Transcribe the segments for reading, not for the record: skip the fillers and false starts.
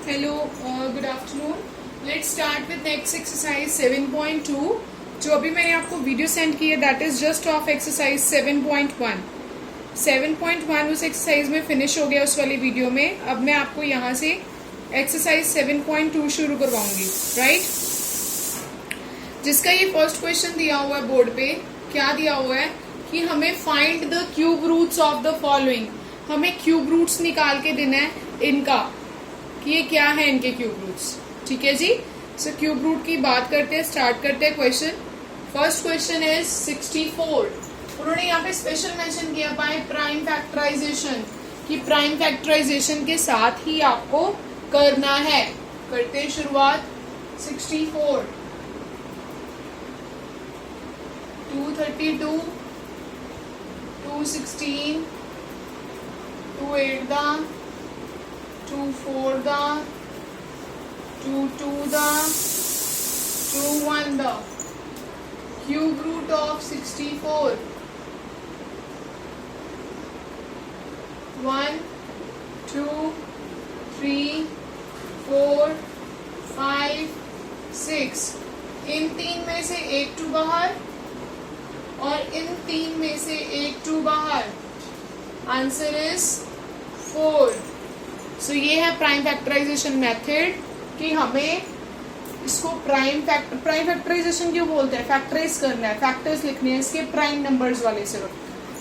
Hello good afternoon. Let's start with next exercise 7.2। जो अभी मैंने आपको वीडियो सेंड की है that is just of exercise 7.1। 7.1 उस एक्सरसाइज में फिनिश हो गया उस वाली वीडियो में। अब मैं आपको यहाँ से एक्सरसाइज 7.2 शुरू करवाऊंगी, राइट? जिसका ये फर्स्ट क्वेश्चन दिया हुआ है बोर्ड पे। क्या दिया हुआ है कि हमें find the cube roots of the following. हमें क्यूब रूट्स निकाल के देना है इनका, कि ये क्या है इनके क्यूब रूट्स। ठीक है जी। सो क्यूब रूट की बात करते हैं, स्टार्ट करते हैं क्वेश्चन। First question is 64। उन्होंने यहाँ पे स्पेशल मेंशन किया बाय प्राइम फैक्टराइजेशन, कि प्राइम फैक्टराइजेशन के साथ ही आपको करना है। करते हैं शुरुआत। 64 232 216 2 8 2 4 2 2 2 1 cube root of 64 1 2 3 4 5 6। इन तीन में से एक टू बाहर और इन तीन में से एक टू बाहर। Answer is 4। सो ये है प्राइम फैक्टराइजेशन मेथड, कि हमें इसको प्राइम फैक्टराइजेशन क्यों बोलते हैं? फैक्टराइज करना है, फैक्टर्स लिखने हैं इसके प्राइम नंबर्स वाले सिर्फ,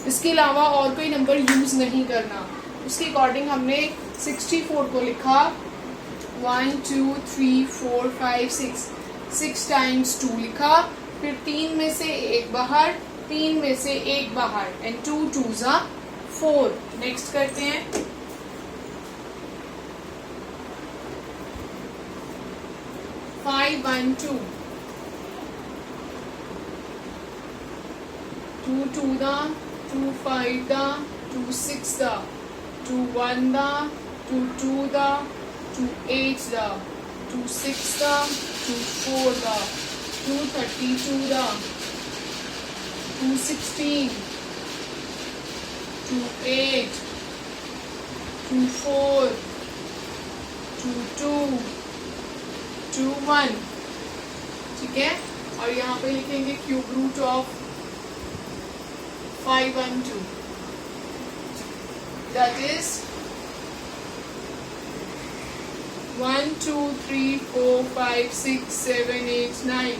इसके अलावा और कोई नंबर यूज नहीं करना। उसके अकॉर्डिंग हमने 64 को लिखा 1 2 3 4 5 6 6 टाइम्स 2 लिखा, फिर तीन में से एक बाहर, तीन में से एक बाहर, एंड 2 2s are 4। नेक्स्ट करते हैं। 5 1 2 2 2 2 5 2 6 2 1 2 2 2 8 2 6 2 4 2 32 2 16 2 8 2 4 2 2 2 1। ठीक है। और यहाँ पे लिखेंगे cube root of 5 1 2, that is 1 2 3 4 5 6 7 8 9।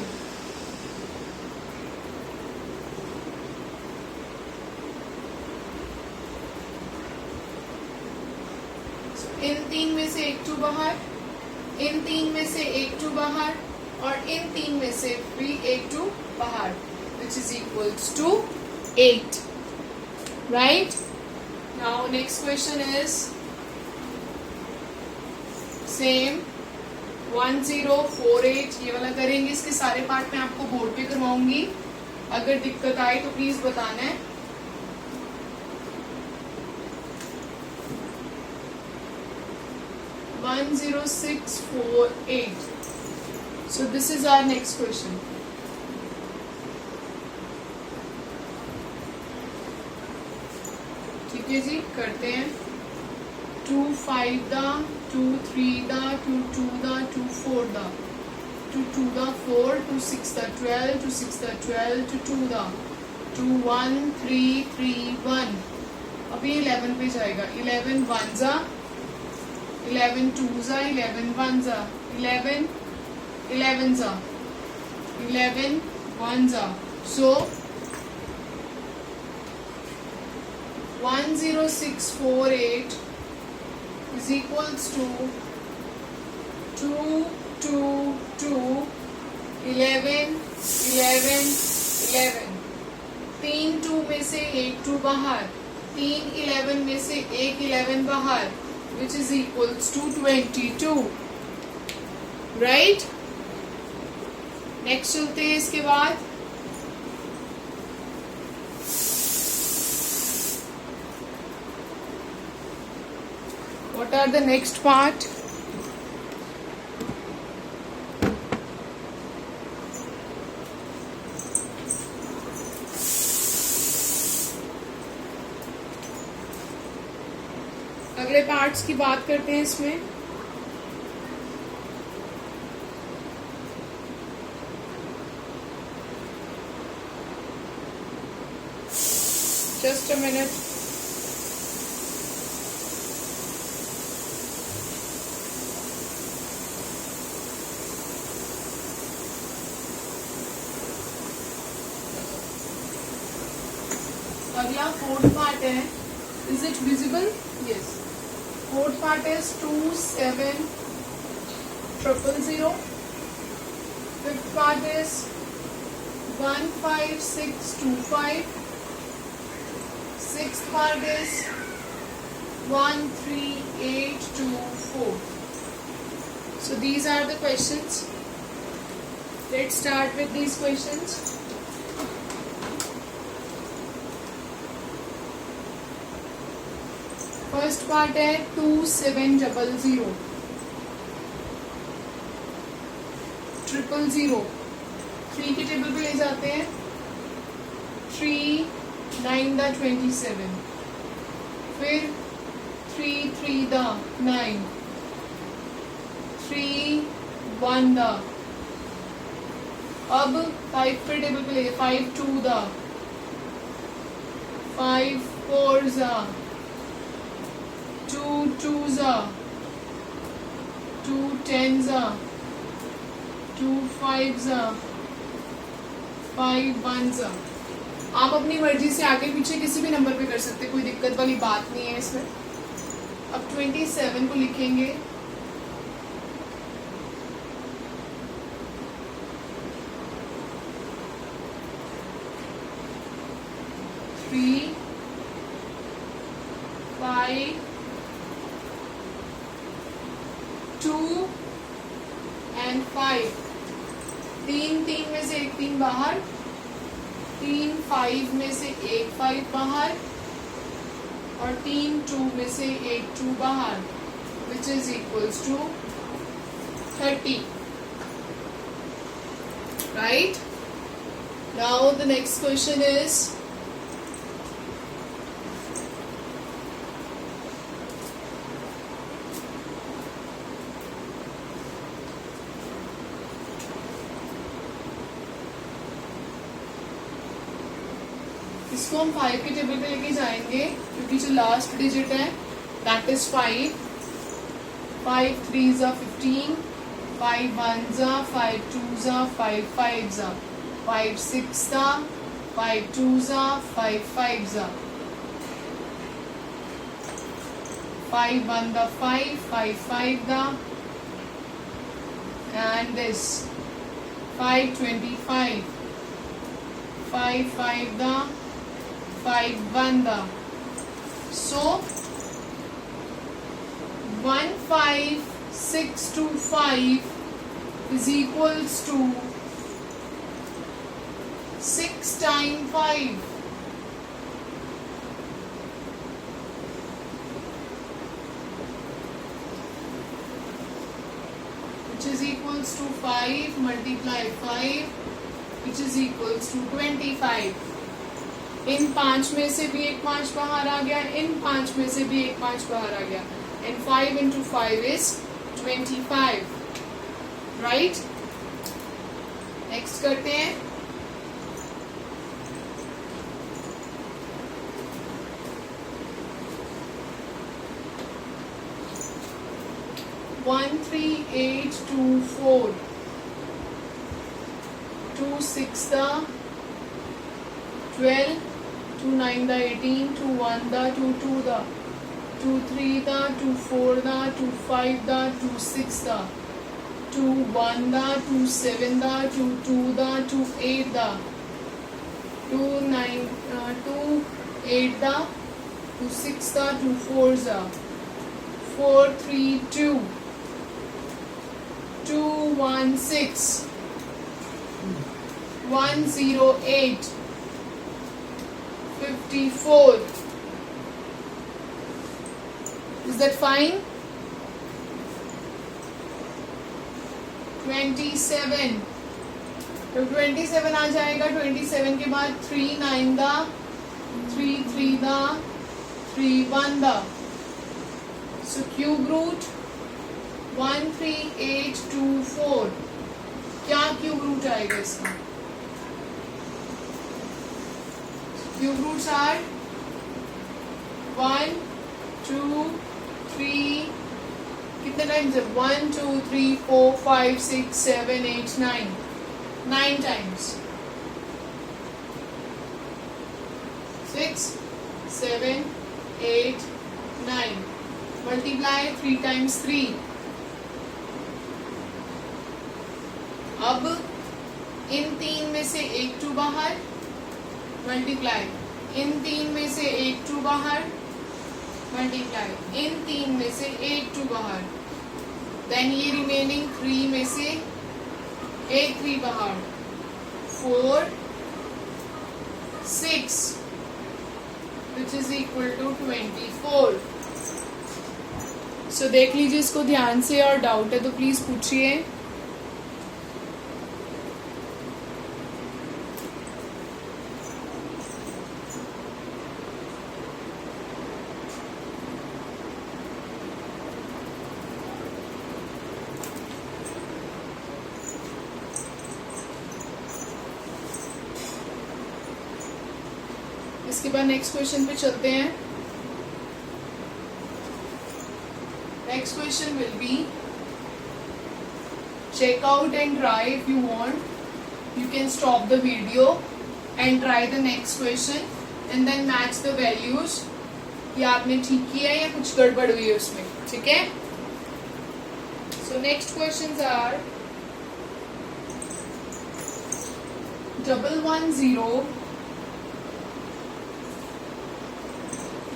इन तीन में से एक टू बाहर, इन तीन में से एक टू बाहर और इन तीन में से भी एक टू बाहर, which is equals to 8, right? Now next question is same 1048। ये वाला करेंगे। इसके सारे पार्ट मैं आपको बोर्ड पे करवाऊंगी, अगर दिक्कत आए तो प्लीज बताना है। One 10648। So this is our next question. ठीक है जी, करते हैं। 2 5 2 3 2 2 2 4 2 2 4 2 6 12 2 6 12 2 2 1 3 3 1। अभी 11 पे जाएगा। 11 1 11 2s 11 1s 11 11s 11 1s। So 10648 is equals to 2 2 2 11 11 11। तीन 2 में से एक 2 बाहर, तीन 11 में से एक 11 बाहर, which is equals to 22, right? Next चलते हैं इसके बाद। What are the next part? अगले पार्ट्स की बात करते हैं इसमें। Just a minute. अगला फोर्थ पार्ट है. Is it visible? Yes. Fourth part is 27000. Fifth part is 15625. Sixth part is 13824. So these are the questions. Let's start with these questions. First part है 2700. 000 3 के table पे ले जाते हैं. 3 9 दा 27, फिर 3 3 दा 9, 3 1 दा. अब 5 पे टेबल पे ले 5 2 दा, 5 4 दा, 2 2s are, 2 10s are, 2 5s are, 5 1s are. आप अपनी मर्जी से आगे पीछे किसी भी नंबर पे कर सकते, कोई दिक्कत वाली बात नहीं है इसमें. अब 27 को लिखेंगे. Three 5 2 and 5. 3 3 में से एक 3 बाहर, 3 5 में से एक 5 बाहर और 3 2 में से एक 2 बाहर, which is equals to 30. Right? Now the next question is इसको हम 5 के टेबल पे लेके जाएंगे क्योंकि जो लास्ट डिजिट है that is 5. 5 3s are 15, 5 1s are, 5 2s are, 5 5s are, 5 6s are, 5 2s are, 5 5s are, 5 1 the 5, 5 5 the, and this 5 25, 5 5 the, 5 1 the. So 15625 is equals to 6 times 5. Which is equals to 5 multiply 5, which is equals to 25. इन 5 में से भी एक 5 बाहर आ गया, इन 5 में से भी एक 5 बाहर आ गया, and 5 into 5 is 25. Right? Next करते हैं. One 3 8 2 4, 2 6 the 12, 2 9 the 18, 2 1 the 2 2 the 2 3 the 2 4 the 2 5 the 2 6 the 2 1 the 2 7 the 2 2 the 2 8 the 2 9 2 8 the 2 6 the 2 4 the 4 3 2 2 1 6 1 0 8 54. Is that fine? 27. तो 27 आ जाएगा. 27 के बाद 3 9 दा, 3 3 दा, 3 1 दा. So cube root 13824. क्या क्यूब रूट आएगा इसका? Cube roots are 1 2 3 कितने टाइम्स है 1 2 3 4 5 6 7 8 9 टाइम्स 6 7 8 9 मल्टीप्लाई 3 टाइम्स 3. अब इन 3 में से एक 2 बाहर मल्टीप्लाई इन 3 में से एक 2 बाहर मल्टीप्लाई इन 3 में से एक 2 बाहर देन ये रिमेनिंग 3 में से एक 3 बाहर 4 6 विच इज इक्वल टू 24. सो देख लीजिए इसको ध्यान से और डाउट है तो प्लीज पूछिए. इसके बाद नेक्स्ट क्वेश्चन पे चलते हैं. Next question will be check out and try if you want. You can stop the video and try the next question and then match the values. ये आपने ठीक किया है या कुछ गड़बड़ हुई है उसमें. ठीक है. So next questions are 110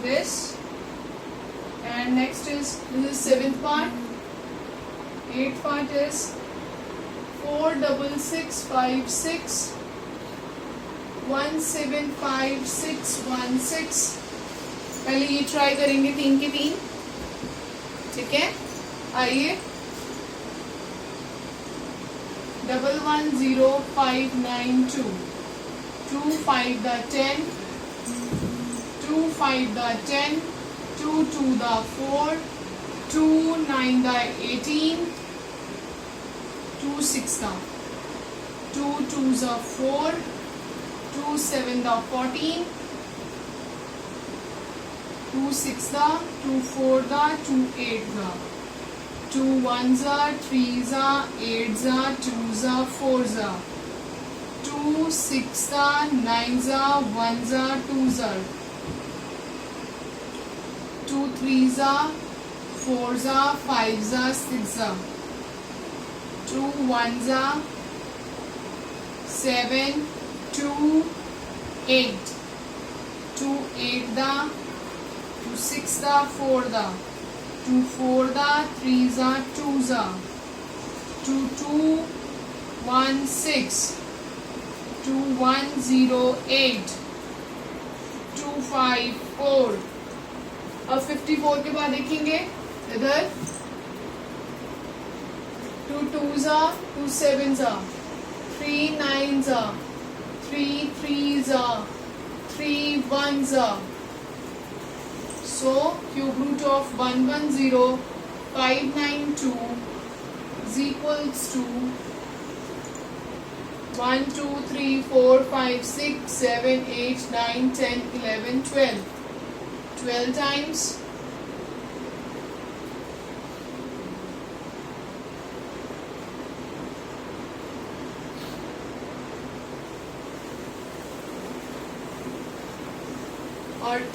this and next is this is 7th part. 8th part is 46656 175616. पहले ये ट्राई करेंगे 3 के 3. ठीक है. आइए 110592 2 5 the 10 2 5 the 10 2 2 the 4 2 9 the 18 2 6 the 2 2 the 4 2 7 the 14 2 6 the 2 4 the 2 8 the 2 1 the 3 the 8 the 2 the 4 the 2 6 the 9 the 1 the 2 the 2 3 the 4 the 5 the 6 the 2 1 the 7 2 8 2 8 the 2 6 the 4 the 2 4 the 3 the 2 the 2 2 1 6 2 1 0 8 2 5 4. अब 54 के बाद देखेंगे इधर 2 2s 2 7s 3 9s 3 3s 3 1s. So cube root of 110 592 is equals to 1 2 3 4 5 6 7 8 9 10 11 12. 12 times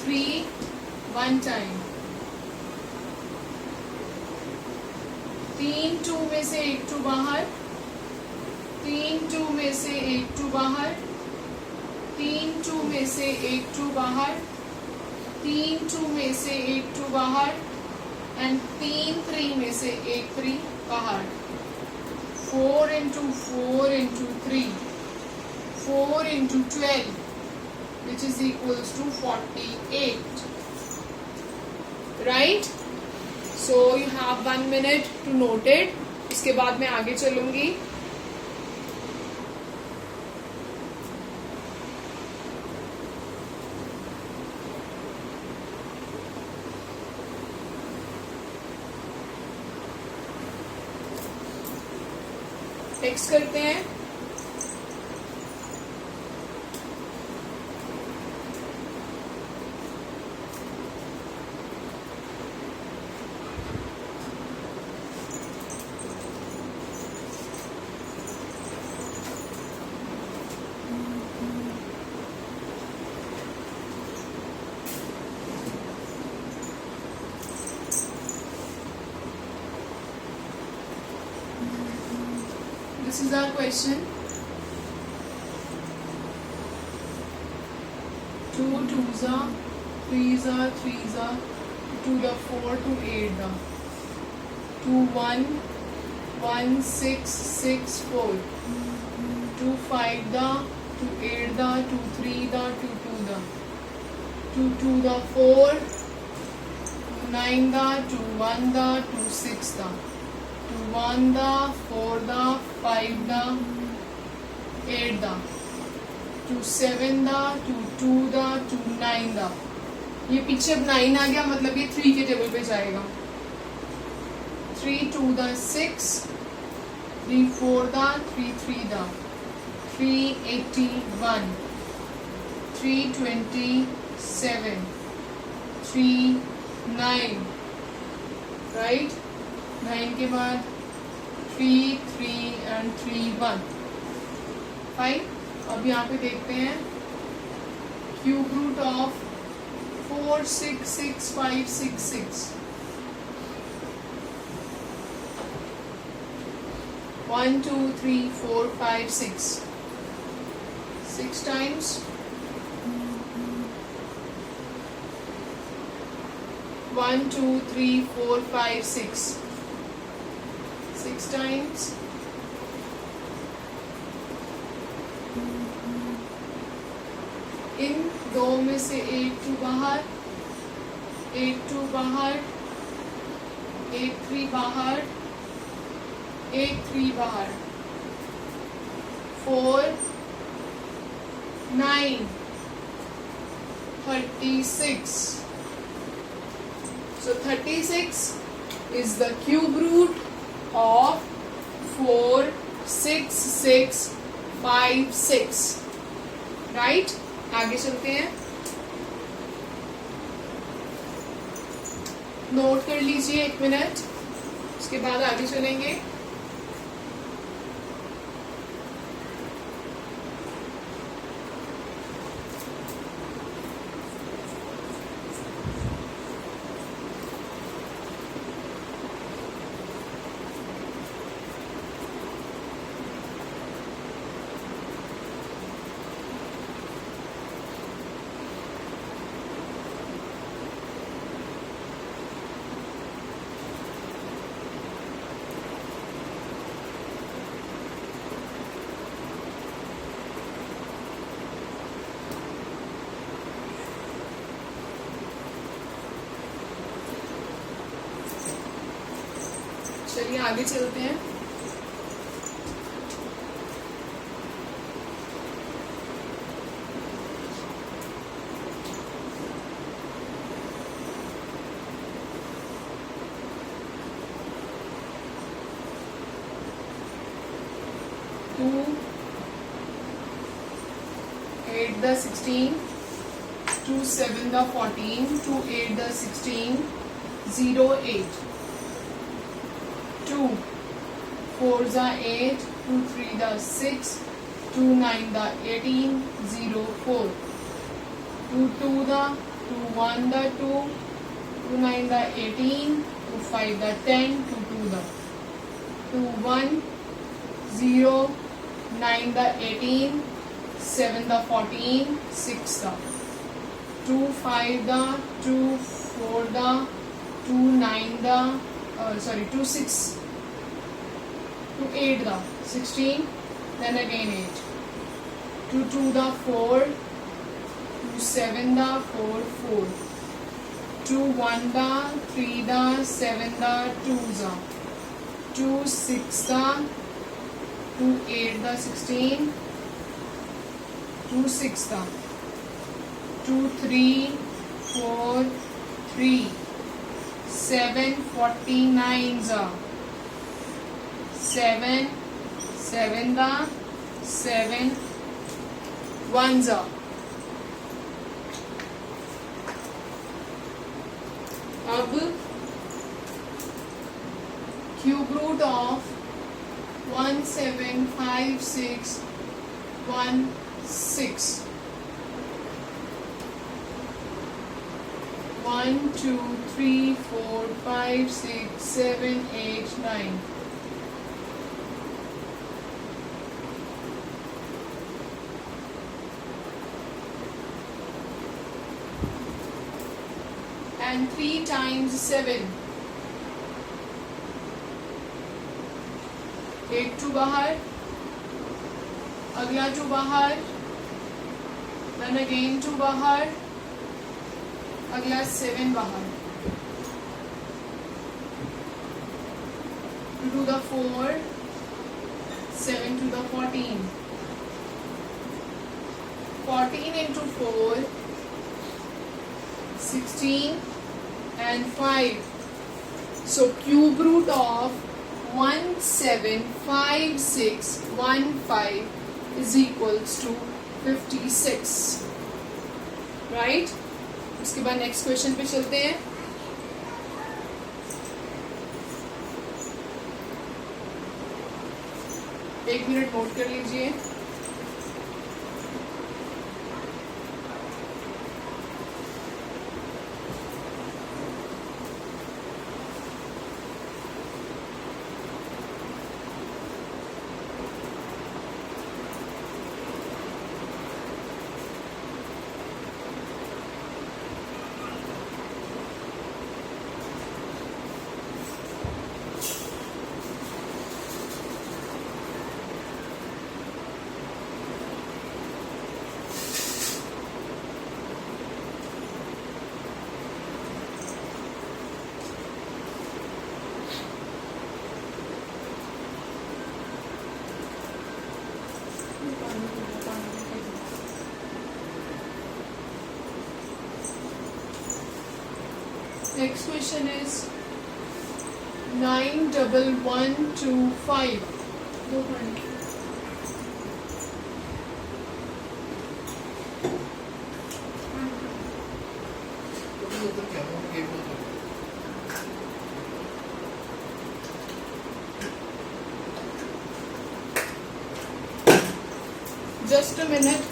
3 1 time. 3 2 में से एक 2 बाहर 3 2 में से एक 2 बाहर 3 2 में से एक 2 बाहर 3 2 में से एक 2 बाहर एंड 3 3 में से एक 3 बाहर. 4 into 4 into 3 4 into 12 which is equals to 48. Right? So you have 1 minute to note it. इसके बाद मैं आगे चलूंगी. टेक्स्ट करते हैं. this is our question. 2 2s are 3s are 3s are 2 the 4 to 8 the 2 1 1 6 6 4 2 5 the 2 8 the 2 3 the 2 2 the 2 2 the 4 2 9 the 2 1 the 2 6 the 2 1 the 4 the 5 the 8 the 2 7 the 2 2 the 2 9 the. ये पीछे अब 9 आ गया, मतलब ये 3 के टेबल पे जाएगा. 3 2 the 6 3 4 the 3 3 the 381 327 3 9 राइट. 9 के बाद 3 3 and 3 1 5. अब यहाँ पे देखते हैं cube root of 4 6 6 5 6 6. 1 2 3 4 5 6 6 times 1 2 3 4 5 6 6 times इन दो में से 8 2 बाहर 8 2 बाहर 8 3 बाहर 8 3 बाहर 4 9 36. So 36 is the cube root of 4 6 6 5 6. Right? आगे चलते हैं. नोट कर लीजिए 1 मिनट, उसके बाद आगे चलेंगे. चलिए आगे चलते हैं. To 8 the 16 2 7 the 14 2 8 the 16 0 8 2 4 the 8 2 3 the 6 2 9 the 18 0 4 2 2 the 2 1 the 2 2 9 the 18 2 5 the 10 2 2 the 2 1 0 9 the 18 7 the 14 6 the 2 5 the 2 4 the 2 9 the 2 6 2 8 the 16 then again 8 2 2 the 4 2 7 the 4 4 2 1 the 3 the 7 the 2 the 2 6 the 2 8 the 16 2 6 the 2 3 4 3 7 49 the 7 7 the 7 1 the. अब cube root of 175616 1 2 3 4 5 6 7 8 9 and 3 times 7. 8 2 बाहर, अगला 2 बाहर, then again 2 बाहर, अगला 7 बाहर. 2 to the 4, 7 to the 14. 14 into 4, 16 and 5. So cube root of 175615 is equals to 56. Right? उसके बाद next question पे चलते हैं. एक मिनट नोट कर लीजिए. Next question is 91125. Just a minute.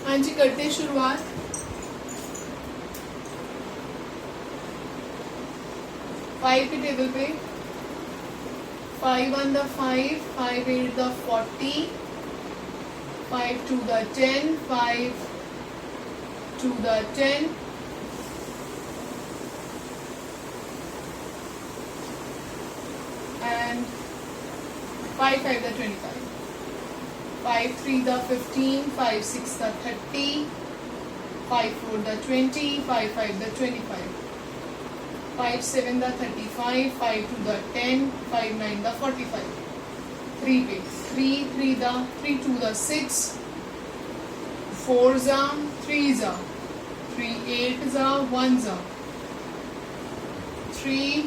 हाँ जी, करते हैं शुरुआत. फाइव के टेबल पे 5 1 the 5, 5 8 the 40, 5 2 the 10, 5 2 the 10, and 5 5 the 25. 5 3 the 15, 5 6 the 30, 5 4 the 20, 5 5 the 25, 5 7 the 35, 5 2 the 10, 5 9 the 45. 3 पे 3 3 the 3 2 the 6, 4 za 3 za 3 8 za 1 za 3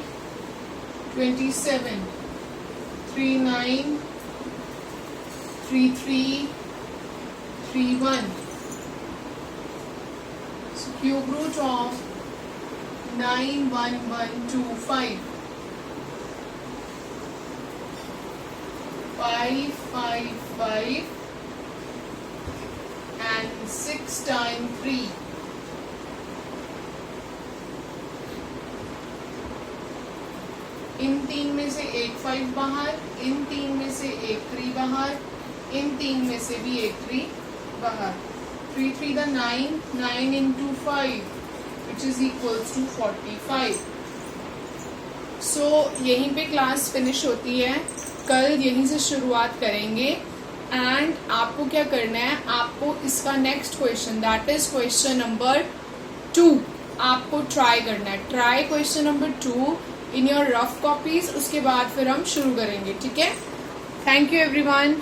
27, 3 9, 3 3, 3 1. So cube root of 91125. 5 5 5 and 6 times 3. इन 3 में से एक 5 बाहर, इन 3 में से एक 3 बाहर, इन 3 में से भी एक 3 बाहर. 3 3 the 9, 9 into 5, which is equals to 45. So यहीं पे क्लास फिनिश होती है. कल यहीं से शुरुआत करेंगे. एंड आपको क्या करना है, आपको इसका next question, that is question number 2, आपको ट्राई करना है. Try question number 2 in your rough copies. उसके बाद फिर हम शुरू करेंगे. ठीक है. Thank you everyone.